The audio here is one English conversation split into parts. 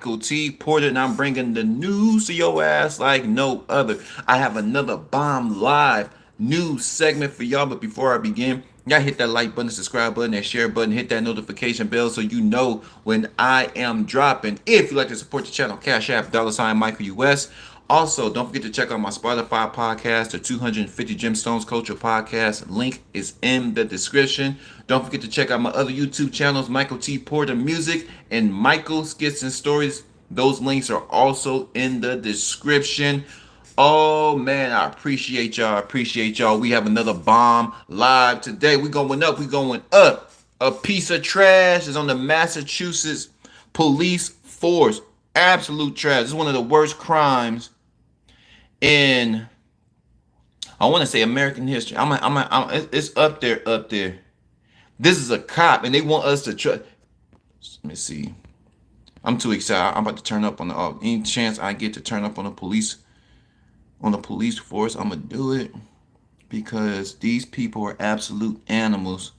Michael T. Porter, and I'm bringing the news to your ass like no other. I have another bomb live news segment for y'all, but before I begin, y'all hit that like button, subscribe button, and share button, hit that notification bell so you know when I am dropping. If you like to support the channel, Cash App, $Michael US. Also, don't forget to check out my Spotify podcast, the 250 Gemstones Culture podcast. Link is in the description. Don't forget to check out my other YouTube channels, Michael T. Porter Music and Michael Skits and Stories. Those links are also in the description. Oh man, I appreciate y'all. We have another bomb live today. We going up. We going up. A piece of trash is on the Massachusetts police force. Absolute trash. This is one of the worst crimes in, I want to say, American history. It's up there, up there. This is a cop, and they want us to try. Let me see. I'm too excited. I'm about to turn up on the. Any chance I get to turn up on the police force, I'm gonna do it because these people are absolute animals.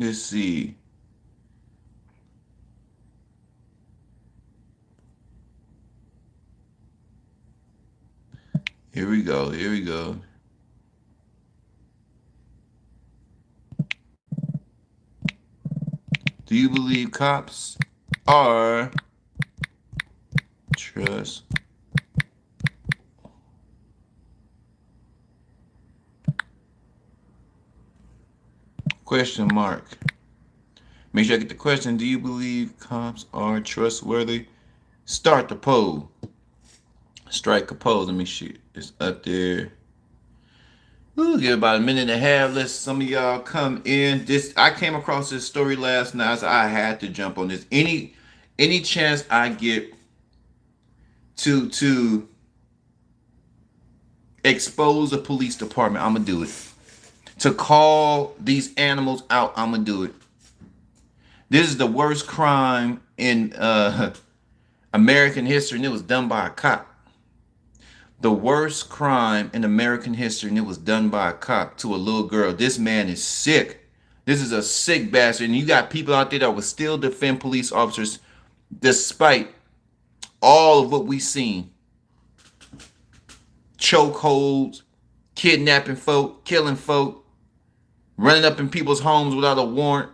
Let's see. Here we go. Here we go. Do you believe cops are trust? Question mark. Make sure I get the question. Do you believe cops are trustworthy? Start the poll. Strike a pose. Let me shoot. It's up there. Ooh, give about a minute and a half. Let some of y'all come in. I came across this story last night, so I had to jump on this. Any chance I get to expose a police department, I'm gonna do it. To call these animals out, I'm gonna do it. This is the worst crime in American history, and it was done by a cop. The worst crime in American history, and it was done by a cop to a little girl. This man is sick. This is a sick bastard. And you got people out there that will still defend police officers despite all of what we've seen. Chokeholds, kidnapping folk, killing folk, running up in people's homes without a warrant,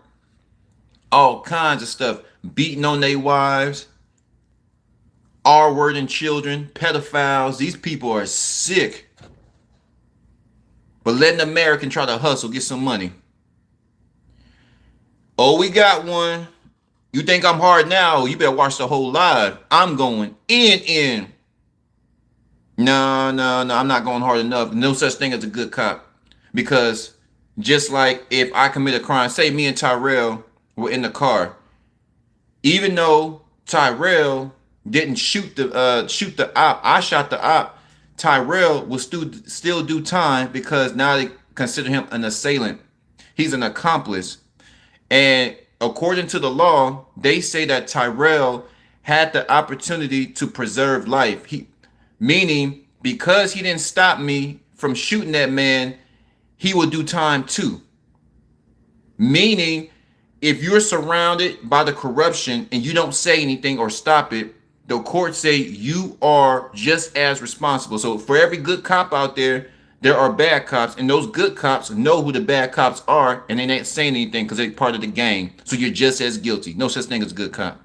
all kinds of stuff, beating on their wives, R-wording children, pedophiles. These people are sick. But letting American try to hustle, get some money. Oh, we got one. You think I'm hard now? You better watch the whole live. I'm going in. No, I'm not going hard enough. No such thing as a good cop. Because just like if I commit a crime, say me and Tyrell were in the car, even though Tyrell didn't shoot the op, I shot the op, Tyrell will still do time because now they consider him an assailant. He's an accomplice. And according to the law, they say that Tyrell had the opportunity to preserve life. Meaning, because he didn't stop me from shooting that man, he will do time too. Meaning, if you're surrounded by the corruption and you don't say anything or stop it, the courts say you are just as responsible. So for every good cop out there, there are bad cops, and those good cops know who the bad cops are, and they ain't saying anything because they're part of the gang. So you're just as guilty. No such thing as a good cop.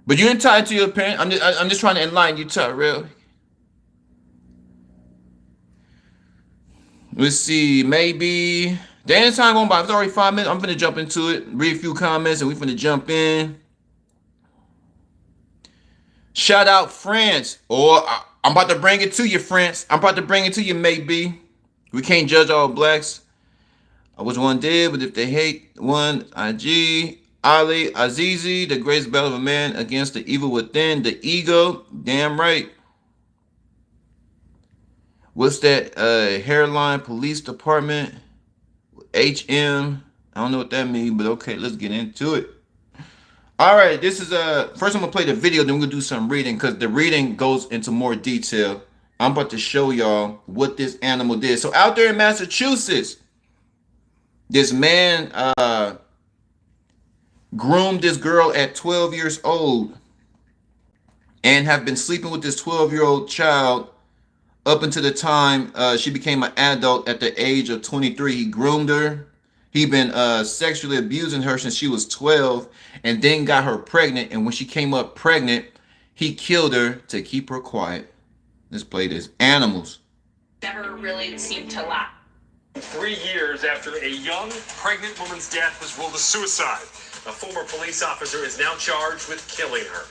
But you're entitled to your opinion. I'm just trying to enlighten you, Tyrell. Let's see, maybe The end time going by. It's already 5 minutes. I'm finna jump into it. Read a few comments and we finna jump in. Shout out France. Or I'm about to bring it to you, France. I'm about to bring it to you, maybe. We can't judge all blacks. Which one did, but if they hate one, IG, Ali, Azizi, the greatest battle of a man against the evil within, the ego. Damn right. What's that? Hairline Police Department. HM. I don't know what that means, but okay, let's get into it. All right, this is first I'm gonna play the video, then we're gonna do some reading because the reading goes into more detail. I'm about to show y'all what this animal did. So out there in Massachusetts, this man groomed this girl at 12 years old and have been sleeping with this 12-year-old child up until the time she became an adult at the age of 23. He groomed her. He'd been sexually abusing her since she was 12 and then got her pregnant. And when she came up pregnant, he killed her to keep her quiet. Let's play this. Animals. Never really seemed to laugh. 3 years after a young pregnant woman's death was ruled a suicide, a former police officer is now charged with killing her.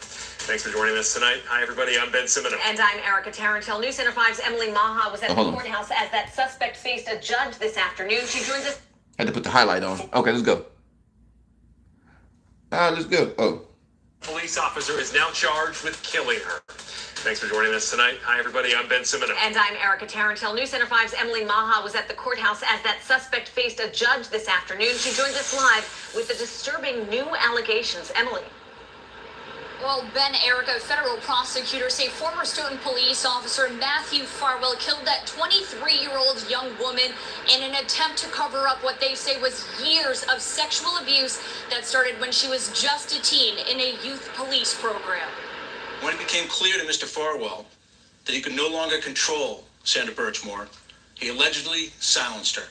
Thanks for joining us tonight. Hi, everybody. I'm Ben Simino. And I'm Erica Tarantel. News Center 5's Emily Maha was at the courthouse as that suspect faced a judge this afternoon. She joins us. Had to put the highlight on. Okay, let's go. Let's go. Oh. Police officer is now charged with killing her. Thanks for joining us tonight. Hi, everybody. I'm Ben Simino. And I'm Erica Tarantel. News Center 5's Emily Maha was at the courthouse as that suspect faced a judge this afternoon. She joins us live with the disturbing new allegations. Emily. Well, Ben, Erica, federal prosecutors say former Stoughton police officer Matthew Farwell killed that 23-year-old young woman in an attempt to cover up what they say was years of sexual abuse that started when she was just a teen in a youth police program. When it became clear to Mr. Farwell that he could no longer control Sandra Birchmore, he allegedly silenced her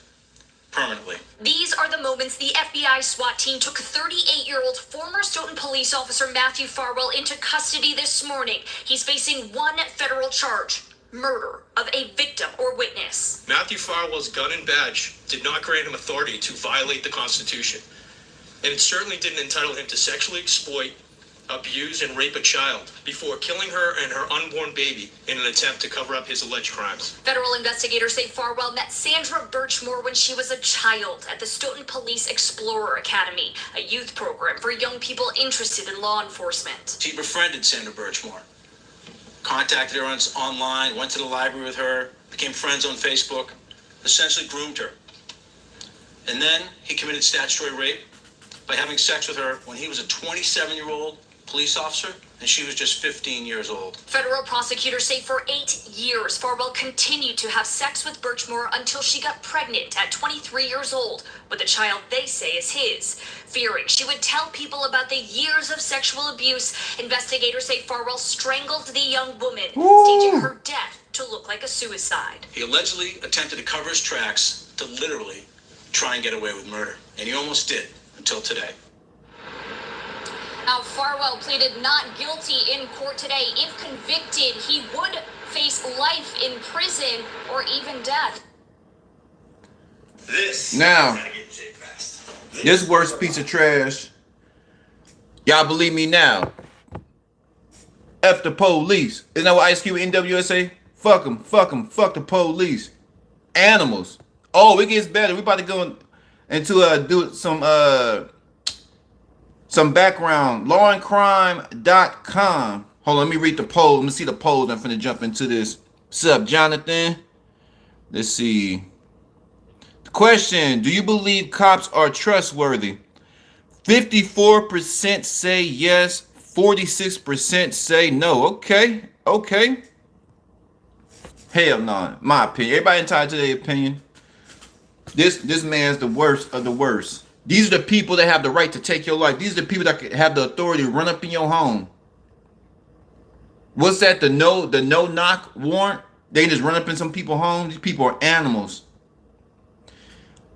permanently. These are the moments the FBI SWAT team took 38-year-old former Stoughton police officer Matthew Farwell into custody this morning. He's facing one federal charge: murder of a victim or witness. Matthew Farwell's gun and badge did not grant him authority to violate the Constitution, and it certainly didn't entitle him to sexually exploit, abuse, and rape a child before killing her and her unborn baby in an attempt to cover up his alleged crimes. Federal investigators say Farwell met Sandra Birchmore when she was a child at the Stoughton Police Explorer Academy, a youth program for young people interested in law enforcement. He befriended Sandra Birchmore, contacted her online, went to the library with her, became friends on Facebook, essentially groomed her. And then he committed statutory rape by having sex with her when he was a 27-year-old police officer and she was just 15 years old. Federal prosecutors say for 8 years, Farwell continued to have sex with Birchmore until she got pregnant at 23 years old with a child they say is his. Fearing she would tell people about the years of sexual abuse, investigators say Farwell strangled the young woman, staging her death to look like a suicide. He allegedly attempted to cover his tracks to literally try and get away with murder, and he almost did until today. Now, Farwell pleaded not guilty in court today. If convicted, he would face life in prison or even death. This worst piece of trash. Y'all believe me now? F the police. Isn't that what Ice Cube and NWA say? Fuck them, fuck them, fuck the police. Animals. Oh, it gets better. We about to go into do some background. lawandcrime.com. Hold on, let me read the poll. Let me see the poll. I'm finna jump into this. What's up, Jonathan? Let's see. The question: do you believe cops are trustworthy? 54% say yes, 46% say no. Okay. Hell no, my opinion. Everybody entitled to their opinion. This man's the worst of the worst. These are the people that have the right to take your life. These are the people that have the authority to run up in your home. What's that? The no knock warrant? They just run up in some people's homes. These people are animals.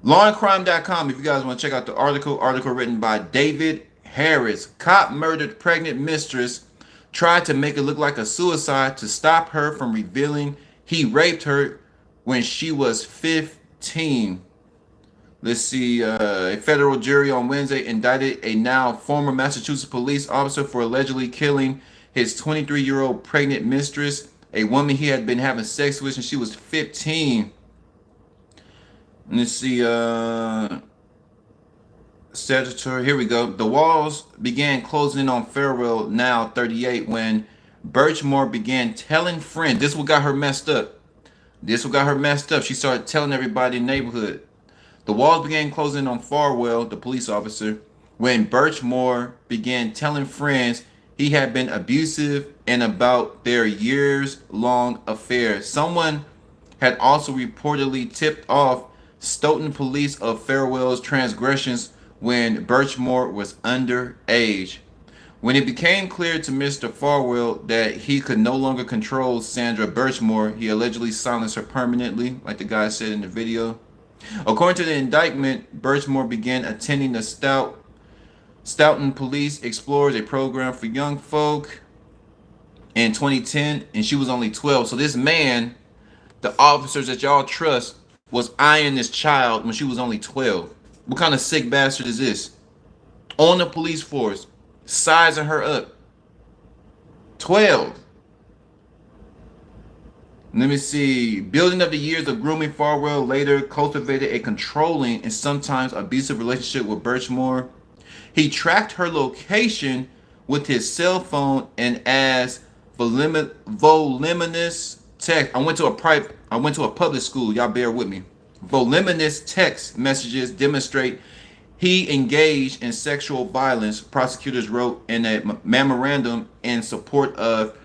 Lawandcrime.com if you guys want to check out the article written by David Harris. Cop murdered pregnant mistress, tried to make it look like a suicide to stop her from revealing he raped her when she was 15. Let's see. A federal jury on Wednesday indicted a now former Massachusetts police officer for allegedly killing his 23-year-old pregnant mistress, a woman he had been having sex with since she was 15. Let's see. Statutory. Here we go. The walls began closing in on Farewell, now 38, when Birchmore began telling friends. This what got her messed up. This what got her messed up. She started telling everybody in the neighborhood. The walls began closing on Farwell, the police officer, when Birchmore began telling friends he had been abusive and about their years-long affair. Someone had also reportedly tipped off Stoughton police of Farwell's transgressions when Birchmore was underage. When it became clear to Mr. Farwell that he could no longer control Sandra Birchmore, he allegedly silenced her permanently, like the guy said in the video. According to the indictment, Birchmore began attending the Stoughton Police Explorers, a program for young folk, in 2010, and she was only 12. So this man, the officers that y'all trust, was eyeing this child when she was only 12. What kind of sick bastard is this? On the police force, sizing her up. 12. Let me see. Building up the years of grooming, Farwell later cultivated a controlling and sometimes abusive relationship with Birchmore. He tracked her location with his cell phone and as voluminous text. I went to a public school. Y'all bear with me. Voluminous text messages demonstrate he engaged in sexual violence. Prosecutors wrote in a memorandum in support of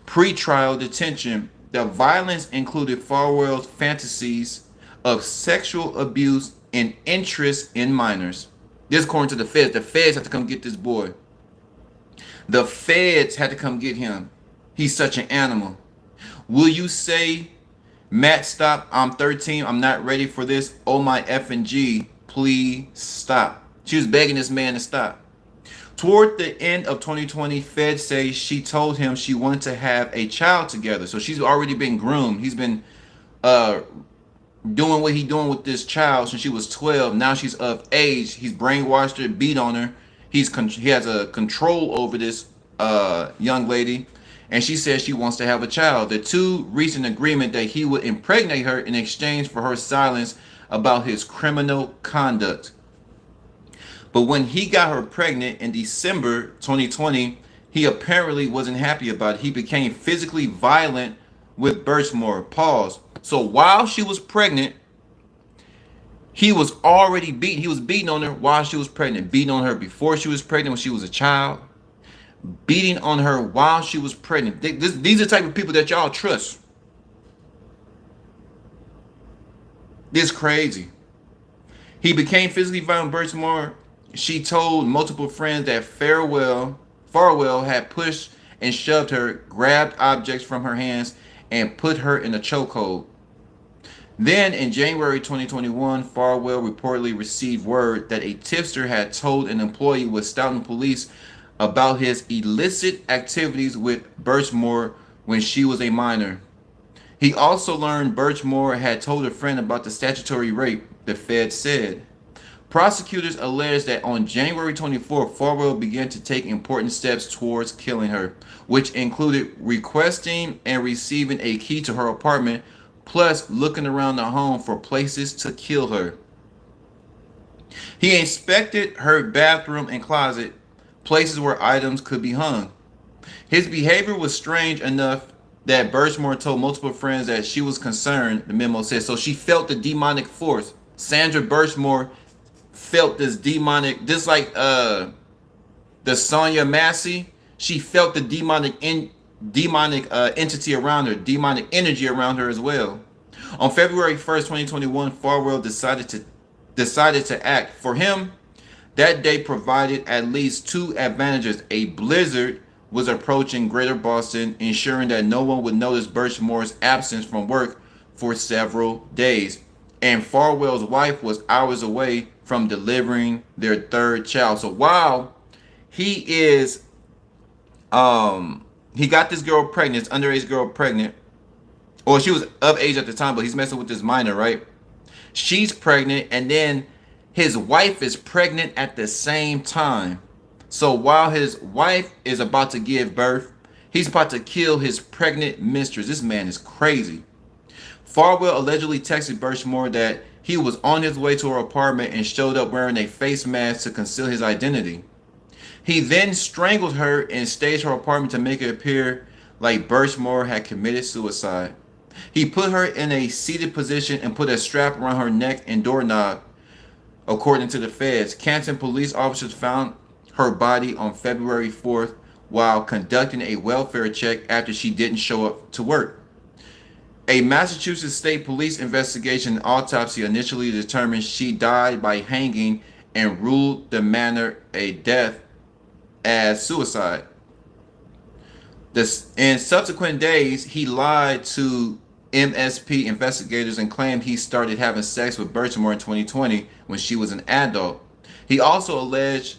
pretrial detention. The violence included Farwell's fantasies of sexual abuse and interest in minors. This according to the feds. The feds had to come get this boy. The feds had to come get him. He's such an animal. Will you say, Matt, stop? I'm 13. I'm not ready for this. Oh my effing G. Please stop. She was begging this man to stop. Toward the end of 2020, feds say she told him she wanted to have a child together. So she's already been groomed. He's been doing what he's doing with this child since she was 12. Now she's of age. He's brainwashed her, beat on her. He has a control over this young lady. And she says she wants to have a child. The two reached an agreement that he would impregnate her in exchange for her silence about his criminal conduct. But when he got her pregnant in December 2020, he apparently wasn't happy about it. He became physically violent with Birchmore. Pause. So while she was pregnant, he was already beating. He was beating on her while she was pregnant. Beating on her before she was pregnant when she was a child. Beating on her while she was pregnant. These are the type of people that y'all trust. This crazy. He became physically violent with Birchmore. She told multiple friends that Farwell had pushed and shoved her, grabbed objects from her hands, and put her in a chokehold. Then in January 2021, Farwell reportedly received word that a tipster had told an employee with Stoughton Police about his illicit activities with Birchmore when she was a minor. He also learned Birchmore had told a friend about the statutory rape, the Fed said. Prosecutors alleged that on January 24, Farwell began to take important steps towards killing her, which included requesting and receiving a key to her apartment, plus looking around the home for places to kill her. He inspected her bathroom and closet, places where items could be hung. His behavior was strange enough that Birchmore told multiple friends that she was concerned, the memo says. So she felt the demonic force. Sandra Birchmore felt this demonic, just like the Sonia Massey, she felt the demonic entity around her, demonic energy around her as well. On February 1st, 2021, Farwell decided to act. For him, that day provided at least two advantages. A blizzard was approaching Greater Boston, ensuring that no one would notice Birchmore's absence from work for several days. And Farwell's wife was hours away from delivering their third child. So while he is, he got this girl pregnant, this underage girl pregnant, or she was of age at the time, but he's messing with this minor, right? She's pregnant, and then His wife is pregnant at the same time. So while his wife is about to give birth, he's about to kill his pregnant mistress. This man is crazy. Farwell allegedly texted Birchmore that he was on his way to her apartment and showed up wearing a face mask to conceal his identity. He then strangled her and staged her apartment to make it appear like Birchmore had committed suicide. He put her in a seated position and put a strap around her neck and doorknob, according to the feds. Canton police officers found her body on February 4th while conducting a welfare check after she didn't show up to work. A Massachusetts State Police investigation and autopsy initially determined she died by hanging and ruled the manner a death as suicide. In subsequent days, he lied to MSP investigators and claimed he started having sex with Birchmore in 2020 when she was an adult. He also alleged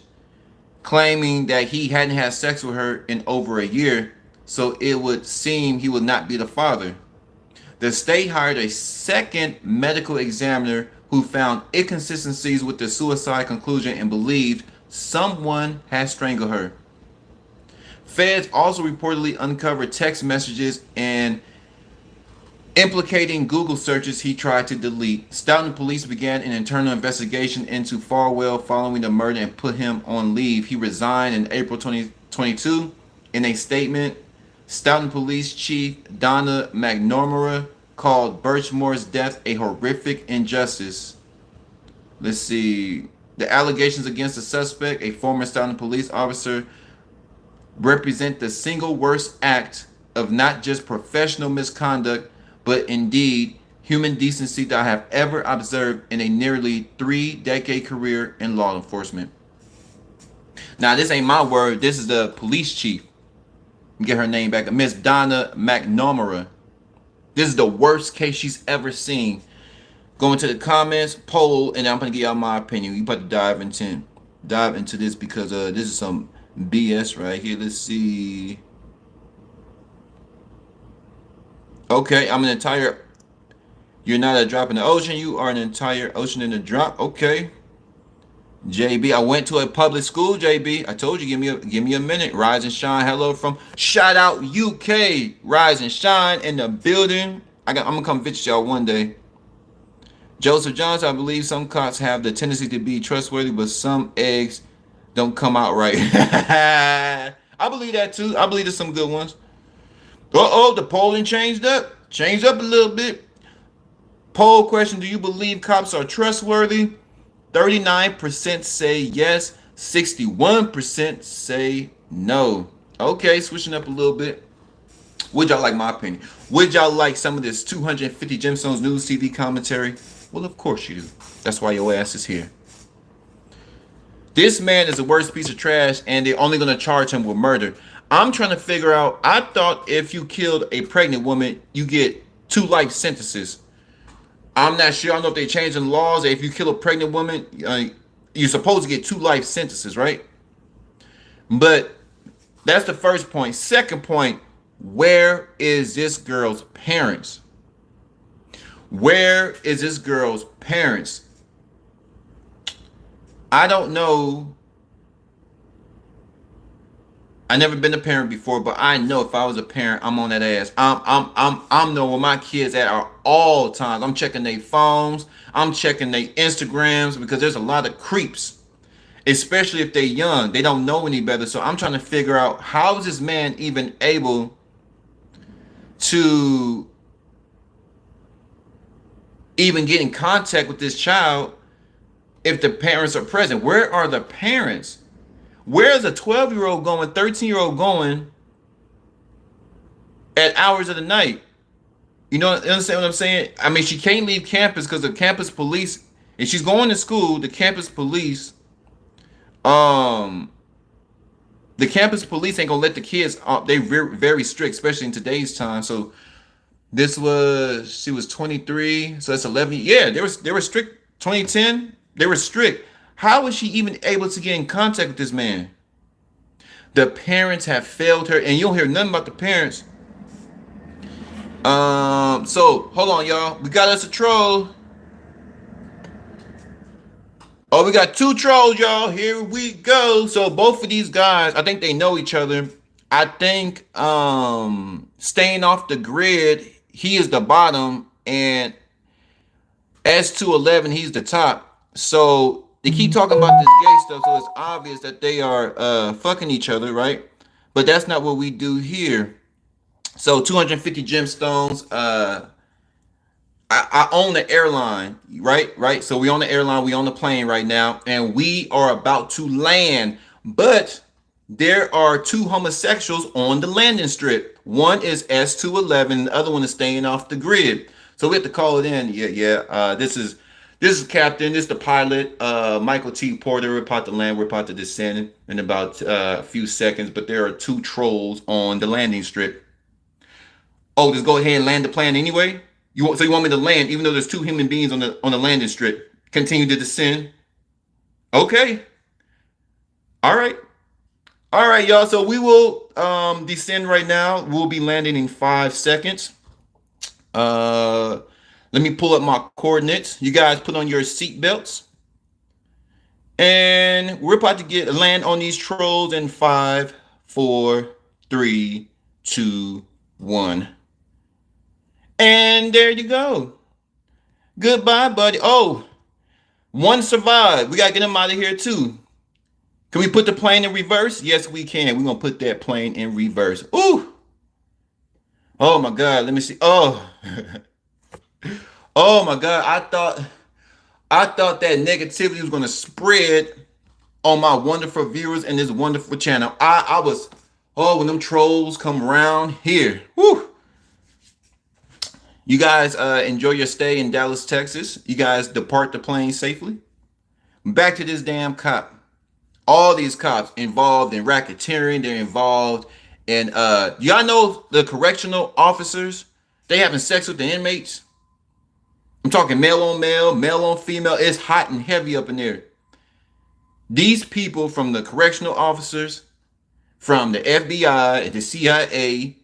claiming that he hadn't had sex with her in over a year, so it would seem he would not be the father. The state hired a second medical examiner who found inconsistencies with the suicide conclusion and believed someone had strangled her. Feds also reportedly uncovered text messages and implicating Google searches he tried to delete. Stoughton police began an internal investigation into Farwell following the murder and put him on leave. He resigned in April 2022. In a statement, Stoughton Police Chief Donna McNamara called Birchmore's death a horrific injustice. Let's see. The allegations against the suspect, a former Stoughton police officer, represent the single worst act of not just professional misconduct, but indeed human decency that I have ever observed in a nearly 3-decade career in law enforcement. Now, this ain't my word. This is the police chief. Get her name back. Miss Donna McNamara. This is the worst case she's ever seen. Go into the comments, poll, and I'm going to give y'all my opinion. You about to dive into this because this is some BS right here. Let's see. Okay, I'm an entire... You're not a drop in the ocean. You are an entire ocean in a drop. Okay. JB, I went to a public school, JB. I told you, give me a minute. Rise and shine. Hello from shout out UK. Rise and shine in the building. I'm gonna come visit y'all one day. Joseph Johnson, I believe some cocks have the tendency to be trustworthy, but some eggs don't come out right. I believe that too. I believe there's some good ones. The polling changed up a little bit. Poll question: do you believe cops are trustworthy? 39% say yes, 61% say no. Okay, switching up a little bit. Would y'all like my opinion? Would y'all like some of this 250 Gemstones News TV commentary? Well, of course you do. That's why your ass is here. This man is the worst piece of trash, and they're only going to charge him with murder. I'm trying to figure out, I thought if you killed a pregnant woman, you get 2 life sentences. I'm not sure. I don't know if they changed the laws. If you kill a pregnant woman, you're supposed to get 2 life sentences, right? But that's the first point. Second point, where is this girl's parents? Where is this girl's parents? I don't know. I never been a parent before, but I know if I was a parent, I'm on that ass. I'm knowing where my kids at are all times. I'm checking their phones. I'm checking their Instagrams because there's a lot of creeps, especially if they're young. They don't know any better. So I'm trying to figure out, how is this man even able to even get in contact with this child if the parents are present? Where are the parents? Where's a 12-year-old going, 13-year-old going at hours of the night? You know, understand what I'm saying? I mean, she can't leave campus because the campus police, if she's going to school, the campus police ain't gonna let the kids they very, very strict, especially in today's time. So she was 23, so that's 11. Yeah, they were strict. 2010, they were strict. How was she even able to get in contact with this man? The parents have failed her, and you don't hear nothing about the parents. So hold on, y'all. We got us a troll. Oh, we got two trolls, y'all. Here we go. So both of these guys, I think they know each other. I think staying off the grid, he is the bottom, and S211, he's the top. So they keep talking about this gay stuff, so it's obvious that they are fucking each other, right? But that's not what we do here. So 250 gemstones. I own the airline, right? Right. So we own the airline, we own the plane right now, and we are about to land. But there are two homosexuals on the landing strip. One is S211, the other one is staying off the grid. So we have to call it in. Yeah. This is Captain. This is the pilot, Michael T. Porter. We're about to land. We're about to descend in about a few seconds. But there are two trolls on the landing strip. Oh, just go ahead and land the plane anyway. You want me to land even though there's two human beings on the landing strip? Continue to descend. Okay. All right. All right, y'all. So we will descend right now. We'll be landing in 5 seconds. Let me pull up my coordinates. You guys put on your seat belts. And we're about to land on these trolls in 5, 4, 3, 2, 1. And there you go. Goodbye, buddy. Oh, one survived. We got to get him out of here, too. Can we put the plane in reverse? Yes, we can. We're going to put that plane in reverse. Ooh. Oh, my God. Let me see. Oh. Oh, my God. I thought that negativity was going to spread on my wonderful viewers and this wonderful channel. I was, when them trolls come around here. Woo. You guys enjoy your stay in Dallas, Texas. You guys depart the plane safely. Back to this damn cop. All these cops involved in racketeering. They're involved in, y'all know the correctional officers? They having sex with the inmates. I'm talking male on male, male on female. It's hot and heavy up in there. These people from the correctional officers, from the FBI, the CIA,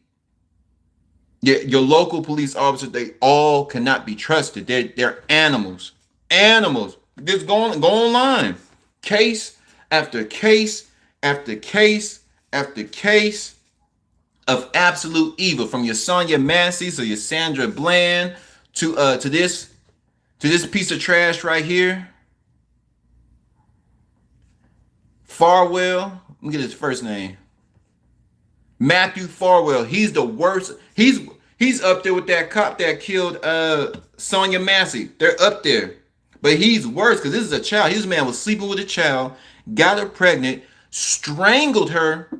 your local police officers, they all cannot be trusted. They're animals. Animals. Just go online. Case after case after case after case of absolute evil. From your Sonia Massey to your Sandra Bland to this piece of trash right here. Farwell. Let me get his first name. Matthew Farwell. He's the worst. He's up there with that cop that killed Sonia Massey. They're up there. But he's worse because this is a child. This man was sleeping with a child, got her pregnant, strangled her,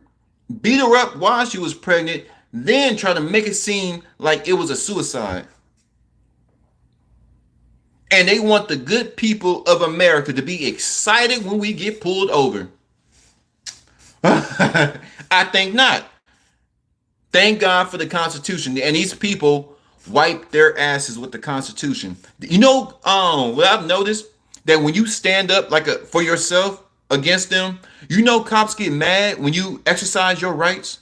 beat her up while she was pregnant, then tried to make it seem like it was a suicide. And they want the good people of America to be excited when we get pulled over. I think not. Thank God for the Constitution. And these people wipe their asses with the Constitution. You know, what I've noticed, that when you stand up for yourself against them, you know cops get mad when you exercise your rights.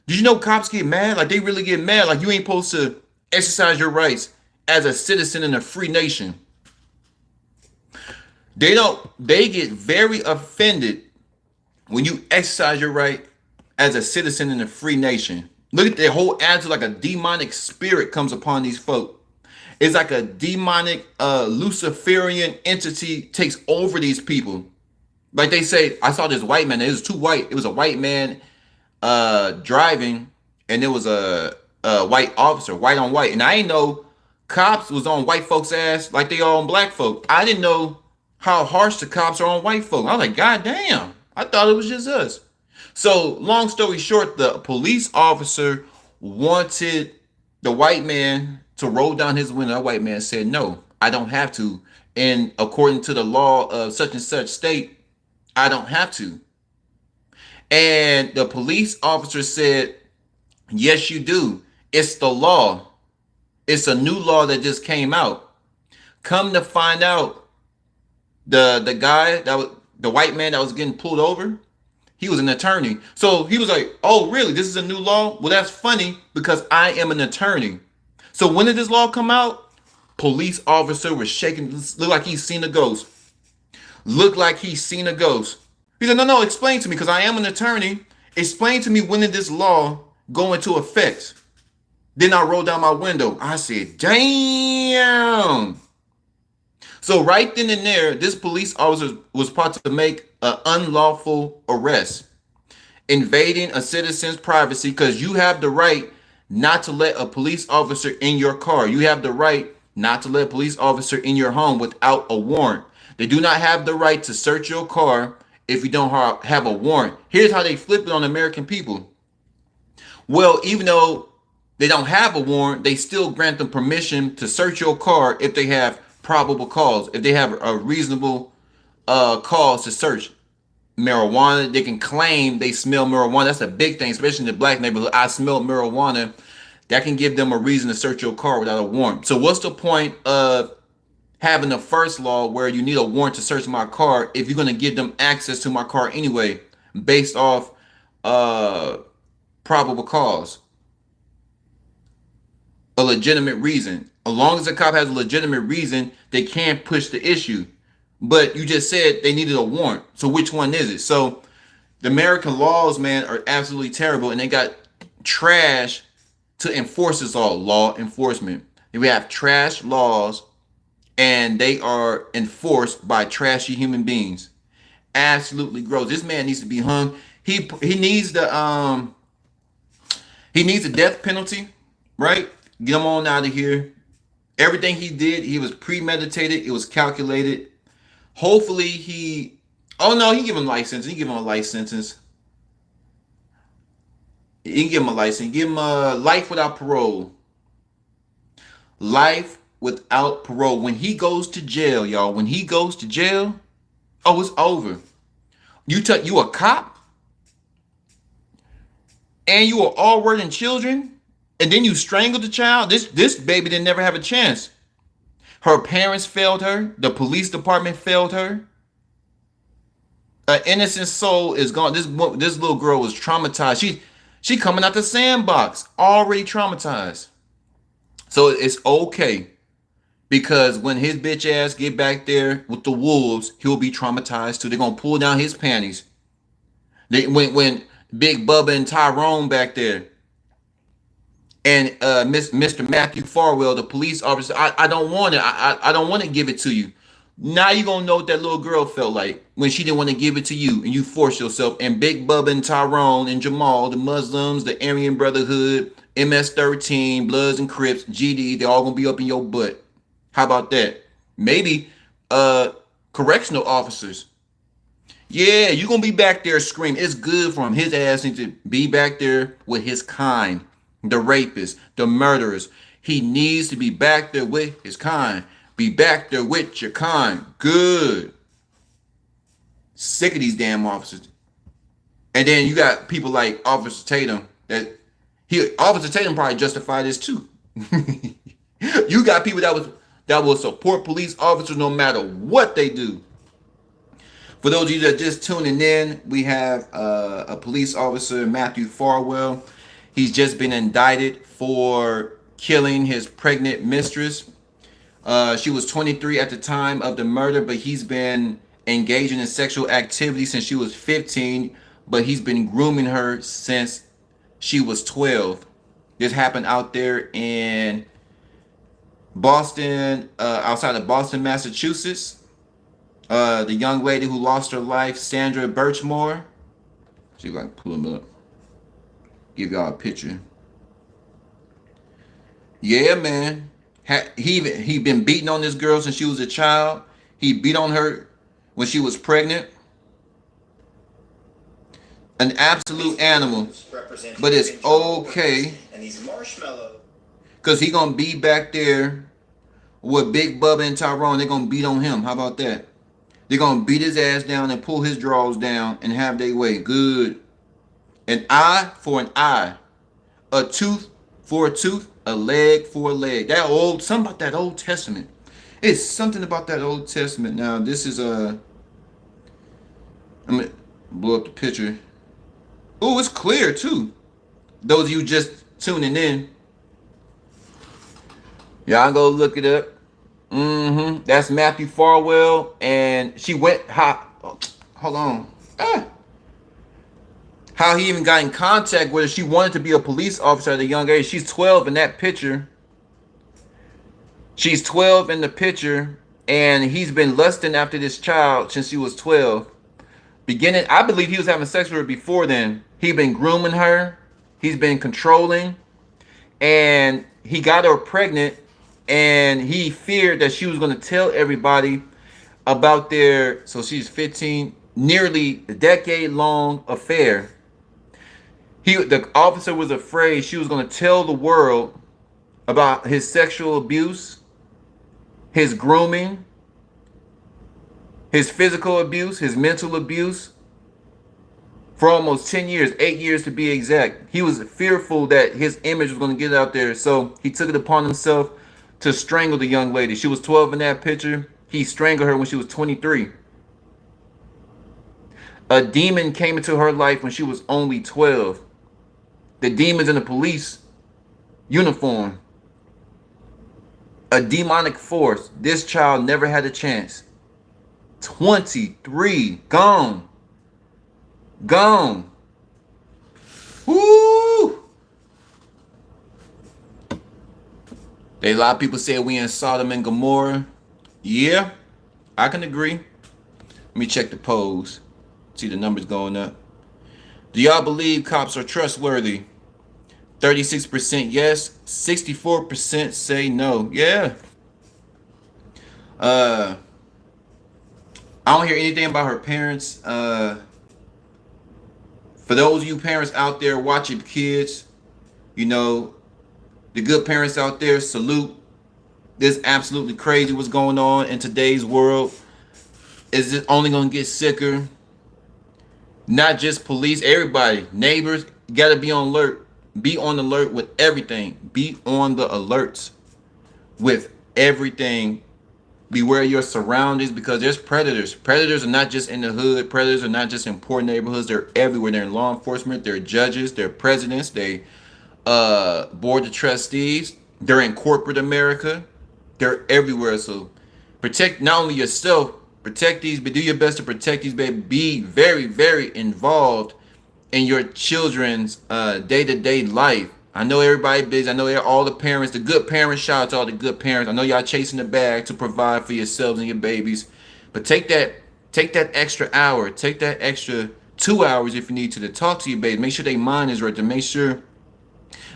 Did you know cops get mad? Like, they really get mad. Like, you ain't supposed to exercise your rights as a citizen in a free nation. They get very offended when you exercise your right as a citizen in a free nation. Look at their whole attitude, like a demonic spirit comes upon these folk. It's like a demonic Luciferian entity takes over these people. Like they say, I saw this white man. It was too white. It was a white man driving, and there was a white officer, white on white. And I didn't know cops was on white folks' ass like they are on black folk. I didn't know how harsh the cops are on white folk. I was like, God damn. I thought it was just us. So, long story short, the police officer wanted the white man to roll down his window. That white man said, no, I don't have to. And according to the law of such and such state, I don't have to. And the police officer said, yes, you do. It's the law. It's a new law that just came out. Come to find out, the guy the white man that was getting pulled over, he was an attorney. So he was like, oh, really? This is a new law? Well, that's funny because I am an attorney. So when did this law come out? Police officer was shaking, looked like he's seen a ghost. Looked like he's seen a ghost. He said, no, explain to me, because I am an attorney. Explain to me, when did this law go into effect? Then I rolled down my window. I said, damn. So right then and there, this police officer was about to make an unlawful arrest, invading a citizen's privacy, because you have the right not to let a police officer in your car. You have the right not to let a police officer in your home without a warrant. They do not have the right to search your car if you don't have a warrant. Here's how they flip it on American people. Well, even though they don't have a warrant, they still grant them permission to search your car if they have probable cause, if they have a reasonable cause to search. Marijuana, they can claim they smell marijuana. That's a big thing, especially in the black neighborhood. I smell marijuana. That can give them a reason to search your car without a warrant. So what's the point of having the first law where you need a warrant to search my car if you're going to give them access to my car anyway, based off probable cause, a legitimate reason? As long as the cop has a legitimate reason, they can't push the issue. But you just said they needed a warrant. So which one is it? So the American laws, man, are absolutely terrible, and they got trash to enforce this all. Law enforcement. We have trash laws, and they are enforced by trashy human beings. Absolutely gross. This man needs to be hung. He needs the death penalty, right? Get him on out of here. Everything he did, he was premeditated. It was calculated. Hopefully he give him a life sentence. He give him a life sentence. He can give him a license. Give him a life without parole. Life without parole. When he goes to jail, y'all, when he goes to jail, oh, it's over. You a cop, and you are all wording children, and then you strangled the child. This baby didn't never have a chance. Her parents failed her. The police department failed her. An innocent soul is gone. This little girl was traumatized. She coming out the sandbox, already traumatized. So it's okay, because when his bitch ass get back there with the wolves, he'll be traumatized too. They're gonna pull down his panties. When Big Bubba and Tyrone back there, and Mr. Matthew Farwell, the police officer, I don't want it. I don't want to give it to you. Now you gonna know what that little girl felt like when she didn't want to give it to you, and you forced yourself. And Big Bubba and Tyrone and Jamal, the Muslims, the Aryan Brotherhood, MS-13, Bloods and Crips, GD, they're all gonna be up in your butt. How about that? Maybe correctional officers. Yeah, you're gonna be back there screaming. It's good for him. His ass needs to be back there with his kind. The rapists, the murderers. He needs to be back there with his kind. Be back there with your kind. Good. Sick of these damn officers. And then you got people like Officer Tatum. Officer Tatum probably justified this too. You got people that will support police officers no matter what they do. For those of you that are just tuning in, we have a police officer, Matthew Farwell. He's just been indicted for killing his pregnant mistress. She was 23 at the time of the murder, but he's been engaging in sexual activity since she was 15, but he's been grooming her since she was 12. This happened out there in Boston, outside of Boston, Massachusetts. The young lady who lost her life, Sandra Birchmore. See if I can pull him up. Give y'all a picture. Yeah, man. He been beating on this girl since she was a child. He beat on her when she was pregnant. An absolute animal. But it's okay, because he gonna be back there with Big Bubba and Tyrone. They're gonna beat on him. How about that? They're gonna beat his ass down and pull his drawers down and have their way. Good. An eye for an eye, a tooth for a tooth, a leg for a leg. Something about that Old Testament. It's something about that Old Testament. Now this is I'm gonna blow up the picture. Oh, it's clear too. Those of you just tuning in, y'all go look it up. That's Matthew Farwell, and she went. Hold on. How he even got in contact with her? She wanted to be a police officer at a young age. She's 12 in that picture. She's 12 in the picture, and he's been lusting after this child since she was 12. Beginning, I believe he was having sex with her before then. He's been grooming her. He's been controlling, and he got her pregnant, and he feared that she was going to tell everybody about their, so she's 15, nearly a decade-long affair. The officer was afraid she was going to tell the world about his sexual abuse, his grooming, his physical abuse, his mental abuse for almost 10 years, 8 years to be exact. He was fearful that his image was going to get out there, so he took it upon himself to strangle the young lady. She was 12 in that picture. He strangled her when she was 23. A demon came into her life when she was only 12. The demon's in the police uniform. A demonic force. This child never had a chance. 23. Gone. Gone. Woo! A lot of people say we in Sodom and Gomorrah. Yeah, I can agree. Let me check the polls. See the numbers going up. Do y'all believe cops are trustworthy? 36% yes, 64% say no. Yeah. I don't hear anything about her parents. For those of you parents out there watching kids, you know, the good parents out there, salute. This is absolutely crazy what's going on in today's world. Is it only going to get sicker? Not just police, everybody, neighbors, got to be on alert. Be on alert with everything. Be on the alerts with everything. Beware your surroundings, because there's predators. Predators are not just in the hood. Predators are not just in poor neighborhoods. They're everywhere. They're in law enforcement. They're judges. They're presidents. They board of trustees. They're in corporate America. They're everywhere. So protect not only yourself, protect these, but do your best to protect these, baby. Be very, very involved in your children's day-to-day life. I know everybody busy. I know all the parents, the good parents. Shout out to all the good parents. I know y'all chasing the bag to provide for yourselves and your babies, but take that extra hour, take that extra 2 hours if you need to talk to your baby. Make sure their mind is right, to make sure.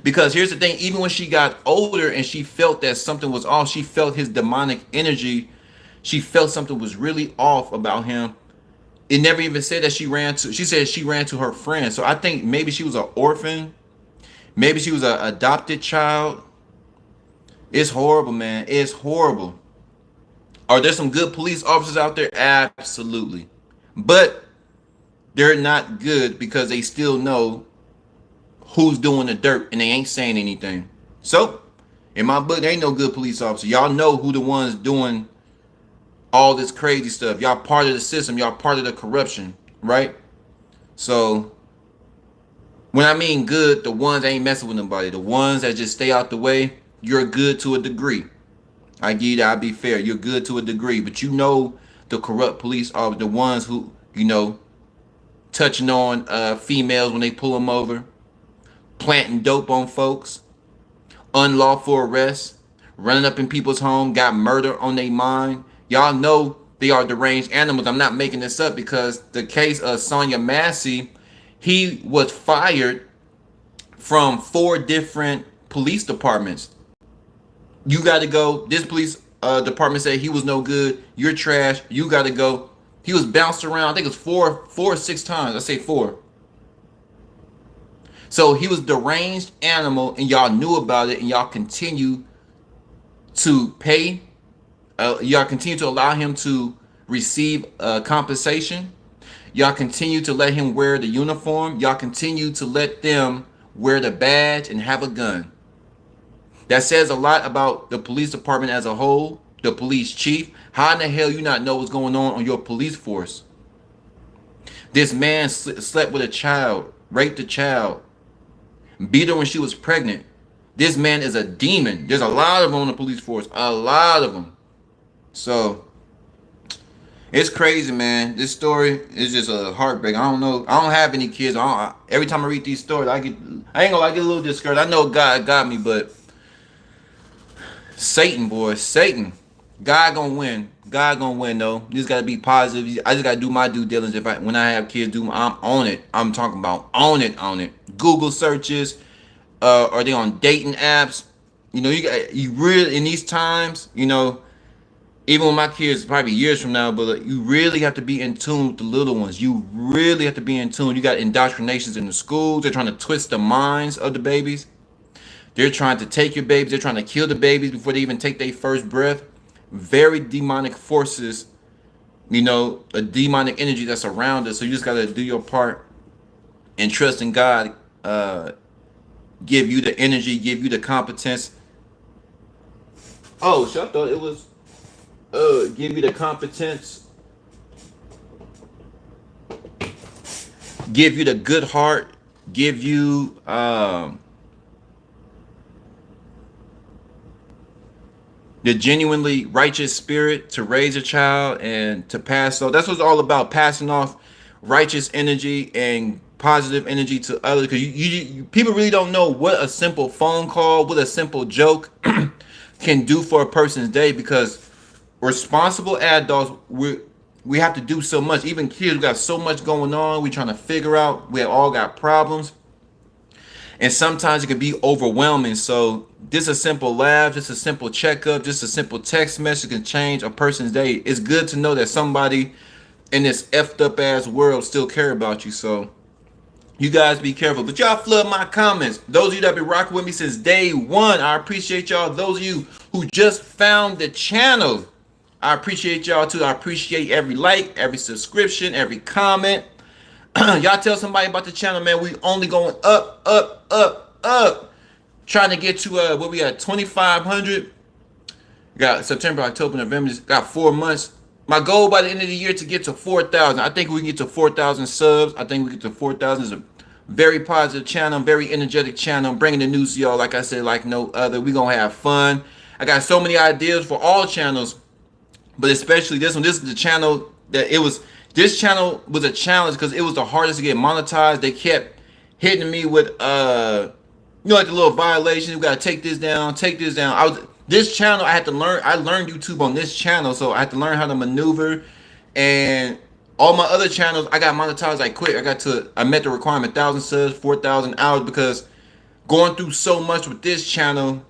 Because here's the thing: even when she got older and she felt that something was off, she felt his demonic energy. She felt something was really off about him. It never even said that she ran to. She said she ran to her friend. So I think maybe she was an orphan. Maybe she was an adopted child. It's horrible, man. It's horrible. Are there some good police officers out there? Absolutely. But they're not good because they still know who's doing the dirt and they ain't saying anything. So, in my book, there ain't no good police officer. Y'all know who the ones doing all this crazy stuff. Y'all part of the system. Y'all part of the corruption, right? So, when I mean good, the ones that ain't messing with nobody, the ones that just stay out the way, you're good to a degree. I give you that, I'll be fair. You're good to a degree, but you know the corrupt police are the ones who, you know, touching on females when they pull them over, planting dope on folks, unlawful arrests, running up in people's home, got murder on their mind. Y'all know they are deranged animals. I'm not making this up, because the case of Sonia Massey, he was fired from 4 different police departments. You got to go. This police department said he was no good. You're trash. You got to go. He was bounced around. I think it was four or 6 times. I say 4. So he was deranged animal, and y'all knew about it, and y'all continue to pay. Y'all continue to allow him to receive compensation. Y'all continue to let him wear the uniform. Y'all continue to let them wear the badge and have a gun. That says a lot about the police department as a whole, the police chief. How in the hell you not know what's going on your police force? This man slept with a child, raped a child, beat her when she was pregnant. This man is a demon. There's a lot of them on the police force. A lot of them. So it's crazy, man. This story is just a heartbreak. I don't know. I don't have any kids. Every time I read these stories, I ain't gonna lie, I get a little discouraged. I know God got me, but Satan, boy, Satan. God gonna win. God gonna win though. You just gotta be positive. I just gotta do my due diligence. When I have kids, I'm on it. I'm talking about on it. Google searches. Are they on dating apps? You know, you really in these times. You know, even with my kids, probably years from now, but you really have to be in tune with the little ones. You really have to be in tune. You got indoctrinations in the schools. They're trying to twist the minds of the babies. They're trying to take your babies. They're trying to kill the babies before they even take their first breath. Very demonic forces, you know, a demonic energy that's around us. So you just got to do your part and trust in God. Give you the energy, give you the competence. Oh, so I thought it was give you the competence, give you the good heart, give you the genuinely righteous spirit to raise a child and to pass. So that's what it's all about, passing off righteous energy and positive energy to others. Because people really don't know what a simple phone call, what a simple joke can do for a person's day. Because responsible adults, we have to do so much. Even kids, we got so much going on. We trying to figure out. We all got problems. And sometimes it can be overwhelming. So just a simple laugh, just a simple checkup, just a simple text message can change a person's day. It's good to know that somebody in this effed up ass world still care about you. So you guys be careful. But y'all flood my comments. Those of you that been rocking with me since day one, I appreciate y'all. Those of you who just found the channel, I appreciate y'all too. I appreciate every like, every subscription, every comment. Y'all tell somebody about the channel, man. We only going up. Trying to get to what we got, 2,500. Got September, October, November. Just got 4 months. My goal by the end of the year to get to 4,000. I think we can get to 4,000 subs. I think we get to 4,000. It's a very positive channel, very energetic channel. I'm bringing the news to y'all, like I said, like no other. We gonna have fun. I got so many ideas for all channels, but especially this one. This is the channel that it was. This channel was a challenge because it was the hardest to get monetized. They kept hitting me with you know, like the little violations. We gotta take this down, take this down. This channel I had to learn. I learned YouTube on this channel, so I had to learn how to maneuver. And all my other channels, I got monetized like quick. I met the requirement, 1,000 subs, 4,000 hours, because going through so much with this channel,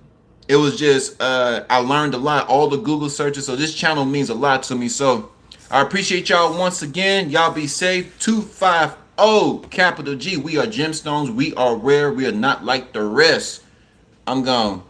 it was just I learned a lot. All the Google searches. So this channel means a lot to me. So I appreciate y'all once again. Y'all be safe. 250 capital G. We are gemstones. We are rare. We are not like the rest. I'm gone.